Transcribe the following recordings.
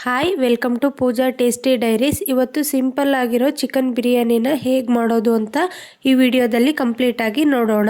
Hi welcome to Pooja tasty diaries. ಇವತ್ತು simple ಆಗಿರೋ chicken ಬಿರಿಯಾನಿನ ಹೇಗೆ ಮಾಡೋದು ಅಂತ ಈ ವಿಡಿಯೋದಲ್ಲಿ ಕಂಪ್ಲೀಟ್ ಆಗಿ ನೋಡೋಣ.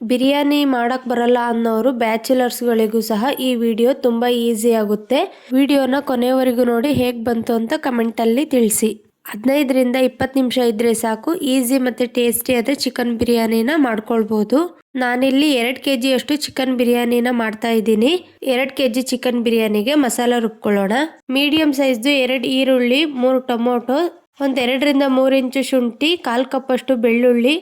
ಬಿರಿಯಾನಿ ಮಾಡೋಕ್ಕೆ ಬರಲ್ಲ ಅನ್ನೋರು ಬ್ಯಾಚುಲರ್ಸ್ಗಳಿಗೂ ಸಹ ಈ ವಿಡಿಯೋ ತುಂಬ ಈಸಿ ಆಗುತ್ತೆ. ವಿಡಿಯೋನ ಕೊನೆಯವರೆಗೂ ನೋಡಿ ಹೇಗೆ ಬಂತು ಅಂತ ಕಮೆಂಟಲ್ಲಿ ತಿಳಿಸಿ. 15ರಿಂದ 20 ನಿಮಿಷ ಇದ್ರೆ ಸಾಕು, ಈಸಿ ಮತ್ತು ಟೇಸ್ಟಿ ಆದ ಚಿಕನ್ ಬಿರಿಯಾನಿನ ಮಾಡ್ಕೊಳ್ಬೋದು. ನಾನಿಲ್ಲಿ 2 kg ಅಷ್ಟು ಚಿಕನ್ ಬಿರಿಯಾನಿನ ಮಾಡ್ತಾ ಇದ್ದೀನಿ. 2 kg ಚಿಕನ್ ಬಿರಿಯಾನಿಗೆ ಮಸಾಲ ರುಬ್ಕೊಳ್ಳೋಣ. ಮೀಡಿಯಂ ಸೈಜ್ದು 2 ಈರುಳ್ಳಿ, 3 ಟೊಮೊಟೊ, ಒಂದು 2ರಿಂದ 3 ಇಂಚು ಶುಂಠಿ, 1/4 ಕಪ್ ಅಷ್ಟು ಬೆಳ್ಳುಳ್ಳಿ,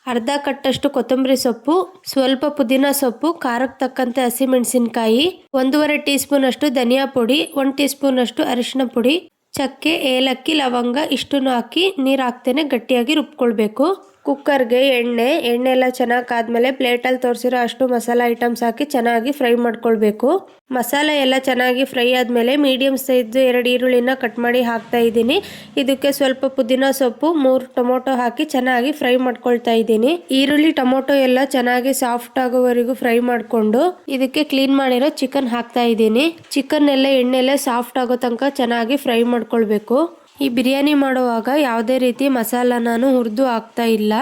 ಅರ್ಧ ಕಟ್ಟಷ್ಟು ಕೊತ್ತಂಬರಿ ಸೊಪ್ಪು, ಸ್ವಲ್ಪ ಪುದೀನ ಸೊಪ್ಪು, ಖಾರಕ್ಕೆ ತಕ್ಕಂತೆ ಹಸಿಮೆಣಸಿನಕಾಯಿ, 1.5 ಟೀ ಸ್ಪೂನ್ ಅಷ್ಟು ಧನಿಯಾ ಪುಡಿ, 1 ಟೀ ಸ್ಪೂನ್ ಅಷ್ಟು ಅರಿಶಿನ ಪುಡಿ, ಚಕ್ಕೆ, ಏಲಕ್ಕಿ, ಲವಂಗ ಇಷ್ಟನ್ನು ಹಾಕಿ ನೀರು ಹಾಕ್ತೇನೆ ಗಟ್ಟಿಯಾಗಿ ರುಬ್ಕೊಳ್ಬೇಕು. ಕುಕ್ಕರ್ಗೆ ಎಣ್ಣೆ ಎಲ್ಲ ಚೆನ್ನಾಗಿ ಕಾದ್ಮೇಲೆ ಪ್ಲೇಟಲ್ಲಿ ತೋರಿಸಿರೋ ಅಷ್ಟು ಮಸಾಲ ಐಟಮ್ಸ್ ಹಾಕಿ ಚೆನ್ನಾಗಿ ಫ್ರೈ ಮಾಡ್ಕೊಳ್ಬೇಕು. ಮಸಾಲೆ ಎಲ್ಲ ಚೆನ್ನಾಗಿ ಫ್ರೈ ಆದಮೇಲೆ ಮೀಡಿಯಂ ಸೈಜ್ 2 ಈರುಳ್ಳಿನ ಕಟ್ ಮಾಡಿ ಹಾಕ್ತಾ ಇದ್ದೀನಿ. ಇದಕ್ಕೆ ಸ್ವಲ್ಪ ಪುದೀನ ಸೊಪ್ಪು, 3 ಟೊಮೊಟೊ ಹಾಕಿ ಚೆನ್ನಾಗಿ ಫ್ರೈ ಮಾಡ್ಕೊಳ್ತಾ ಇದ್ದೀನಿ. ಈರುಳ್ಳಿ ಟೊಮೊಟೊ ಎಲ್ಲ ಚೆನ್ನಾಗಿ ಸಾಫ್ಟ್ ಆಗೋವರೆಗೂ ಫ್ರೈ ಮಾಡಿಕೊಂಡು ಇದಕ್ಕೆ ಕ್ಲೀನ್ ಮಾಡಿರೋ ಚಿಕನ್ ಹಾಕ್ತಾ ಇದ್ದೀನಿ. ಚಿಕನ್ ಎಲ್ಲ ಎಣ್ಣೆಲ್ಲ ಸಾಫ್ಟ್ ಆಗೋ ತನಕ ಚೆನ್ನಾಗಿ ಫ್ರೈ ಮಾಡ್ಕೊಳ್ಬೇಕು. ಈ ಬಿರಿಯಾನಿ ಮಾಡುವಾಗ ಯಾವುದೇ ರೀತಿ ಮಸಾಲ ನಾನು ಹುರಿದು ಹಾಕ್ತಾ ಇಲ್ಲ,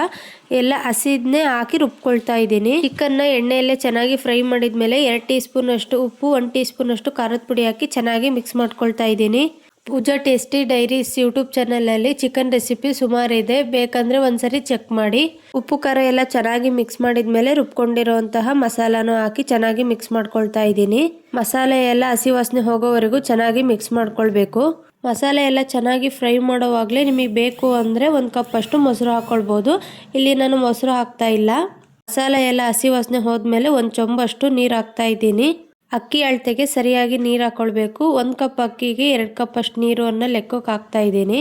ಎಲ್ಲ ಹಸಿದನ್ನೇ ಹಾಕಿ ರುಬ್ಕೊಳ್ತಾ ಇದ್ದೀನಿ. ಚಿಕನ್ನ ಎಣ್ಣೆಯಲ್ಲೇ ಚೆನ್ನಾಗಿ ಫ್ರೈ ಮಾಡಿದ್ಮೇಲೆ 2 ಟೀ ಸ್ಪೂನ್ ಅಷ್ಟು ಉಪ್ಪು, 1 ಟೀ ಸ್ಪೂನ್ ಅಷ್ಟು ಖಾರದ ಪುಡಿ ಹಾಕಿ ಚೆನ್ನಾಗಿ ಮಿಕ್ಸ್ ಮಾಡ್ಕೊಳ್ತಾ ಇದ್ದೀನಿ. ಪೂಜಾ ಟೇಸ್ಟಿ ಡೈರೀಸ್ ಯೂಟ್ಯೂಬ್ ಚಾನಲಲ್ಲಿ ಚಿಕನ್ ರೆಸಿಪಿ ಸುಮಾರಿದೆ, ಬೇಕಂದರೆ ಒಂದ್ಸರಿ ಚೆಕ್ ಮಾಡಿ. ಉಪ್ಪು ಖಾರ ಎಲ್ಲ ಚೆನ್ನಾಗಿ ಮಿಕ್ಸ್ ಮಾಡಿದ್ಮೇಲೆ ರುಬ್ಕೊಂಡಿರೋಂತಹ ಮಸಾಲಾನು ಹಾಕಿ ಚೆನ್ನಾಗಿ ಮಿಕ್ಸ್ ಮಾಡ್ಕೊಳ್ತಾ ಇದ್ದೀನಿ. ಮಸಾಲೆ ಎಲ್ಲ ಹಸಿ ವಾಸನೆ ಹೋಗೋವರೆಗೂ ಚೆನ್ನಾಗಿ ಮಿಕ್ಸ್ ಮಾಡ್ಕೊಳ್ಬೇಕು. ಮಸಾಲೆ ಎಲ್ಲ ಚೆನ್ನಾಗಿ ಫ್ರೈ ಮಾಡೋವಾಗಲೇ ನಿಮಗೆ ಬೇಕು ಅಂದರೆ 1 ಕಪ್ ಅಷ್ಟು ಮೊಸರು ಹಾಕ್ಕೊಳ್ಬೋದು. ಇಲ್ಲಿ ನಾನು ಮೊಸರು ಹಾಕ್ತಾ ಇಲ್ಲ. ಮಸಾಲೆ ಎಲ್ಲ ಹಸಿ ವಾಸನೆ ಹೋದ್ಮೇಲೆ 1 ಚೊಂಬಷ್ಟು ನೀರು ಹಾಕ್ತಾ ಇದ್ದೀನಿ. ಅಕ್ಕಿ ಅಳತೆಗೆ ಸರಿಯಾಗಿ ನೀರು ಹಾಕ್ಕೊಳ್ಬೇಕು. 1 ಕಪ್ ಅಕ್ಕಿಗೆ 2 ಕಪ್ ಅಷ್ಟು ನೀರನ್ನು ಲೆಕ್ಕಕ್ಕೆ ಹಾಕ್ತಾ ಇದ್ದೀನಿ.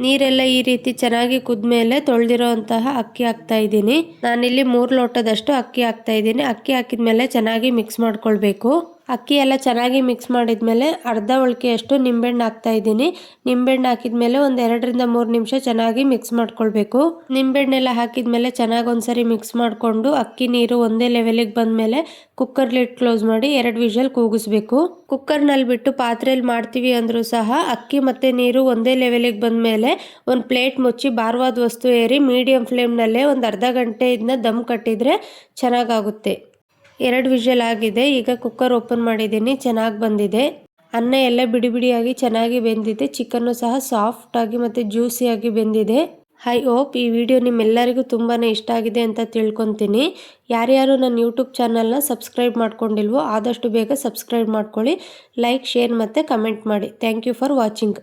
ನೀರೆಲ್ಲ ಈ ರೀತಿ ಚೆನ್ನಾಗಿ ಕುದ್ಮೇಲೆ ತೊಳೆದಿರೋ ಅಂತಹ ಅಕ್ಕಿ ಹಾಕ್ತಾ ಇದ್ದೀನಿ. ನಾನಿಲ್ಲಿ 3 ಲೋಟದಷ್ಟು ಅಕ್ಕಿ ಹಾಕ್ತಾ ಇದ್ದೀನಿ. ಅಕ್ಕಿ ಹಾಕಿದ್ಮೇಲೆ ಚೆನ್ನಾಗಿ ಮಿಕ್ಸ್ ಮಾಡ್ಕೊಳ್ಬೇಕು. ಅಕ್ಕಿ ಎಲ್ಲ ಚೆನ್ನಾಗಿ ಮಿಕ್ಸ್ ಮಾಡಿದ್ಮೇಲೆ ಅರ್ಧ ಒಳಕೆಯಷ್ಟು ನಿಂಬೆಹಣ್ಣು ಹಾಕ್ತಾ ಇದ್ದೀನಿ. ನಿಂಬೆಹಣ್ಣು ಹಾಕಿದ್ಮೇಲೆ ಒಂದು 2ರಿಂದ 3 ನಿಮಿಷ ಚೆನ್ನಾಗಿ ಮಿಕ್ಸ್ ಮಾಡ್ಕೊಳ್ಬೇಕು. ನಿಂಬೆಹಣ್ಣೆಲ್ಲ ಹಾಕಿದ್ಮೇಲೆ ಚೆನ್ನಾಗಿ ಒಂದ್ಸರಿ ಮಿಕ್ಸ್ ಮಾಡಿಕೊಂಡು ಅಕ್ಕಿ ನೀರು ಒಂದೇ ಲೆವೆಲಿಗೆ ಬಂದಮೇಲೆ ಕುಕ್ಕರ್ ಲಿಡ್ ಕ್ಲೋಸ್ ಮಾಡಿ 2 ವಿಷಲ್ ಕೂಗಿಸ್ಬೇಕು. ಕುಕ್ಕರ್ನಲ್ಲಿ ಬಿಟ್ಟು ಪಾತ್ರೆಯಲ್ಲಿ ಮಾಡ್ತೀವಿ ಅಂದರೂ ಸಹ ಅಕ್ಕಿ ಮತ್ತು ನೀರು ಒಂದೇ ಲೆವೆಲಿಗೆ ಬಂದಮೇಲೆ ಒಂದು ಪ್ಲೇಟ್ ಮುಚ್ಚಿ ಭಾರವಾದ ವಸ್ತು ಏರಿ ಮೀಡಿಯಂ ಫ್ಲೇಮ್ನಲ್ಲೇ ಒಂದು ಅರ್ಧ ಗಂಟೆ ಇದನ್ನ ದಮ್ ಕಟ್ಟಿದರೆ ಚೆನ್ನಾಗಾಗುತ್ತೆ. 2 ವಿಷಲ್ ಆಗಿದೆ. ಈಗ ಕುಕ್ಕರ್ ಓಪನ್ ಮಾಡಿದ್ದೀನಿ, ಚೆನ್ನಾಗಿ ಬಂದಿದೆ. ಅನ್ನ ಎಲ್ಲ ಬಿಡಿ ಬಿಡಿಯಾಗಿ ಚೆನ್ನಾಗಿ ಬೆಂದಿದೆ. ಚಿಕನ್ನು ಸಹ ಸಾಫ್ಟಾಗಿ ಮತ್ತು ಜ್ಯೂಸಿಯಾಗಿ ಬೆಂದಿದೆ. ಐ ಹೋಪ್ ಈ ವಿಡಿಯೋ ನಿಮ್ಮೆಲ್ಲರಿಗೂ ತುಂಬಾ ಇಷ್ಟ ಆಗಿದೆ ಅಂತ ತಿಳ್ಕೊತೀನಿ. ಯಾರ್ಯಾರು ನನ್ನ ಯೂಟ್ಯೂಬ್ ಚಾನಲ್ನ ಸಬ್ಸ್ಕ್ರೈಬ್ ಮಾಡ್ಕೊಂಡಿಲ್ವೋ ಆದಷ್ಟು ಬೇಗ ಸಬ್ಸ್ಕ್ರೈಬ್ ಮಾಡ್ಕೊಳ್ಳಿ. ಲೈಕ್, ಶೇರ್ ಮತ್ತು ಕಮೆಂಟ್ ಮಾಡಿ. Thank you for watching.